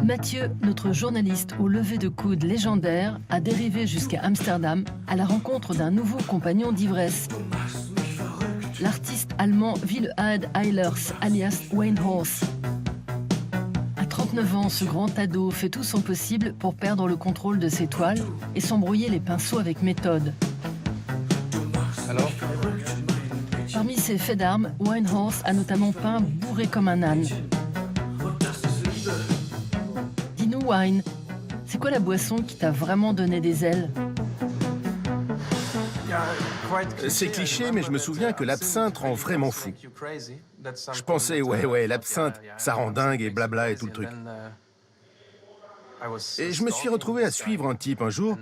Mathieu, notre journaliste au lever de coude légendaire, a dérivé jusqu'à Amsterdam à la rencontre d'un nouveau compagnon d'ivresse. L'artiste allemand Wille-Ad Eilers, alias Wayne Horse. À 39 ans, ce grand ado fait tout son possible pour perdre le contrôle de ses toiles et s'embrouiller les pinceaux avec méthode. Alors ? Parmi ses faits d'armes, Wayne Horse a notamment peint bourré comme un âne. Dis-nous, Wayne, c'est quoi la boisson qui t'a vraiment donné des ailes? C'est cliché, mais je me souviens que l'absinthe rend vraiment fou. Je pensais, ouais, l'absinthe, ça rend dingue et blabla et tout le truc. Et je me suis retrouvé à suivre un type un jour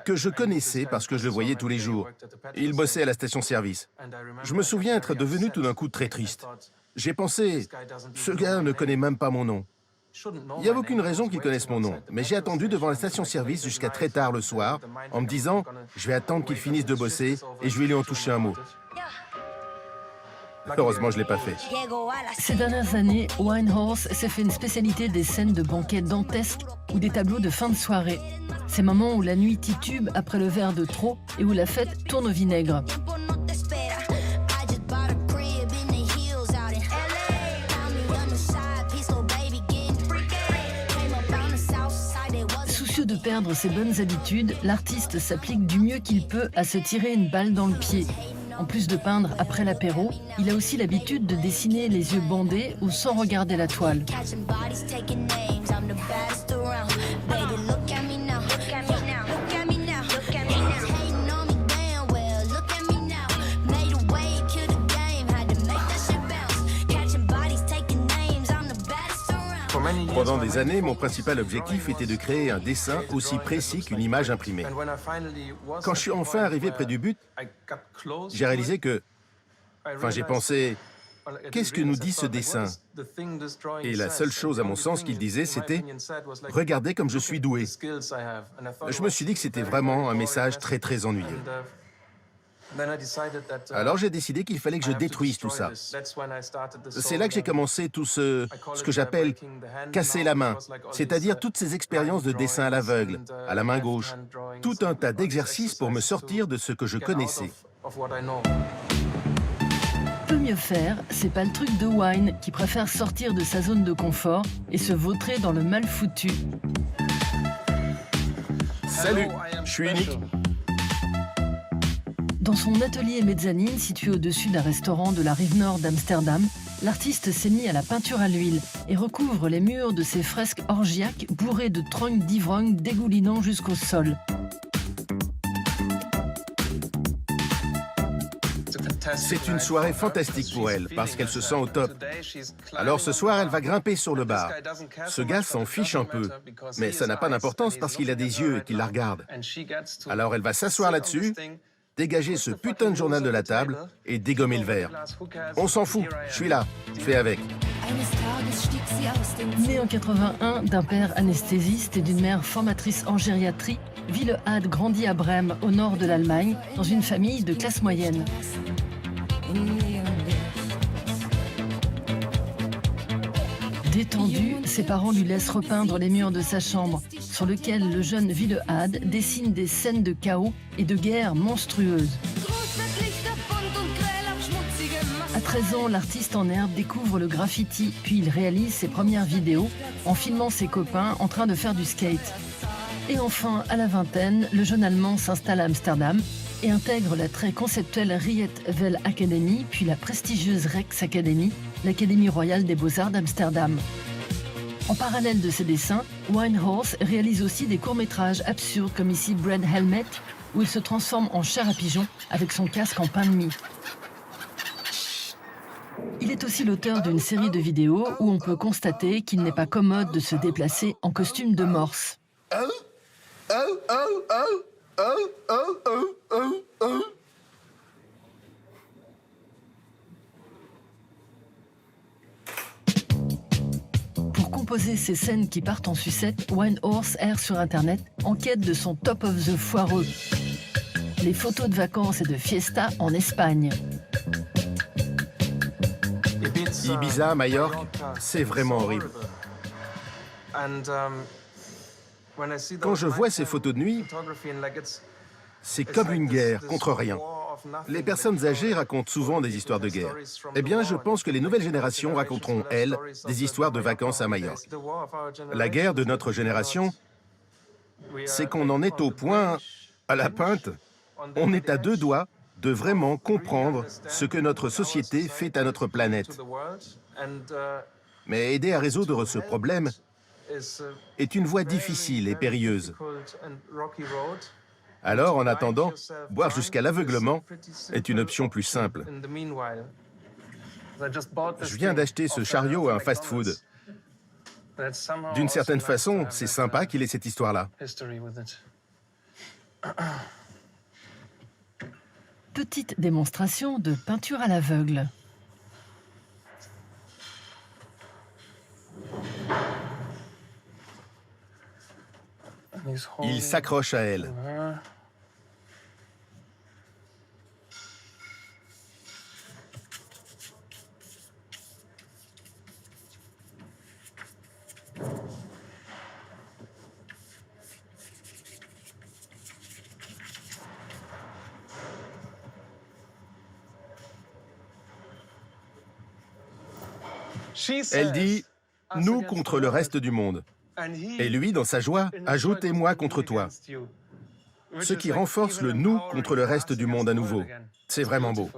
que je connaissais parce que je le voyais tous les jours. Il bossait à la station-service. Je me souviens être devenu tout d'un coup très triste. J'ai pensé, ce gars ne connaît même pas mon nom. Il n'y a aucune raison qu'il connaisse mon nom, mais j'ai attendu devant la station-service jusqu'à très tard le soir, en me disant, je vais attendre qu'il finisse de bosser et je vais lui en toucher un mot. Heureusement, je ne l'ai pas fait. Ces dernières années, Wayne Horse s'est fait une spécialité des scènes de banquets dantesques ou des tableaux de fin de soirée. Ces moments où la nuit titube après le verre de trop et où la fête tourne au vinaigre. Soucieux de perdre ses bonnes habitudes, l'artiste s'applique du mieux qu'il peut à se tirer une balle dans le pied. En plus de peindre après l'apéro, il a aussi l'habitude de dessiner les yeux bandés ou sans regarder la toile. Pendant des années, mon principal objectif était de créer un dessin aussi précis qu'une image imprimée. Quand je suis enfin arrivé près du but, j'ai réalisé que... j'ai pensé, qu'est-ce que nous dit ce dessin? Et la seule chose, à mon sens, qu'il disait, c'était « Regardez comme je suis doué ». Je me suis dit que c'était vraiment un message très, très ennuyeux. Alors j'ai décidé qu'il fallait que je détruise tout ça. C'est là que j'ai commencé tout ce que j'appelle « casser la main », c'est-à-dire toutes ces expériences de dessin à l'aveugle, à la main gauche, tout un tas d'exercices pour me sortir de ce que je connaissais. Peut mieux faire, c'est pas le truc de Wayne qui préfère sortir de sa zone de confort et se vautrer dans le mal foutu. Salut, je suis unique. Dans son atelier mezzanine, situé au-dessus d'un restaurant de la rive nord d'Amsterdam, l'artiste s'est mis à la peinture à l'huile et recouvre les murs de ses fresques orgiaques bourrées de trognes d'ivrogne dégoulinant jusqu'au sol. C'est une soirée fantastique pour elle, parce qu'elle se sent au top. Alors ce soir, elle va grimper sur le bar. Ce gars s'en fiche un peu, mais ça n'a pas d'importance parce qu'il a des yeux et qu'il la regarde. Alors elle va s'asseoir là-dessus, dégager ce putain de journal de la table et dégommer le verre. On s'en fout, je suis là, fais avec. Né en 81 d'un père anesthésiste et d'une mère formatrice en gériatrie, Wille-Ad grandit à Brême, au nord de l'Allemagne, dans une famille de classe moyenne. Détendu, ses parents lui laissent repeindre les murs de sa chambre, sur lequel le jeune Wille-Ad dessine des scènes de chaos et de guerre monstrueuses. À 13 ans, l'artiste en herbe découvre le graffiti, puis il réalise ses premières vidéos en filmant ses copains en train de faire du skate. Et enfin, à la vingtaine, le jeune Allemand s'installe à Amsterdam et intègre la très conceptuelle Riet-Wel Academy, puis la prestigieuse Rex Academy, l'Académie royale des beaux-arts d'Amsterdam. En parallèle de ses dessins, Wayne Horse réalise aussi des courts-métrages absurdes comme ici Bread Helmet, où il se transforme en chair à pigeon avec son casque en pain de mie. Il est aussi l'auteur d'une série de vidéos où on peut constater qu'il n'est pas commode de se déplacer en costume de morse. Pour composer ces scènes qui partent en sucette, Wayne Horse erre sur Internet en quête de son top of the foireux. Les photos de vacances et de fiesta en Espagne. Ibiza, Majorque, c'est vraiment horrible. Quand je vois ces photos de nuit, c'est comme une guerre contre rien. Les personnes âgées racontent souvent des histoires de guerre. Eh bien, je pense que les nouvelles générations raconteront, elles, des histoires de vacances à Majorque. La guerre de notre génération, c'est qu'on en est au point, à la Pinte, on est à deux doigts de vraiment comprendre ce que notre société fait à notre planète. Mais aider à résoudre ce problème est une voie difficile et périlleuse. Alors, en attendant, boire jusqu'à l'aveuglement est une option plus simple. Je viens d'acheter ce chariot à un fast-food. D'une certaine façon, c'est sympa qu'il ait cette histoire-là. Petite démonstration de peinture à l'aveugle. Il s'accroche à elle. Elle dit « nous contre le reste du monde ». Et lui, dans sa joie, ajoute « et moi contre toi ». Ce qui renforce le « nous contre le reste du monde » à nouveau. C'est vraiment beau.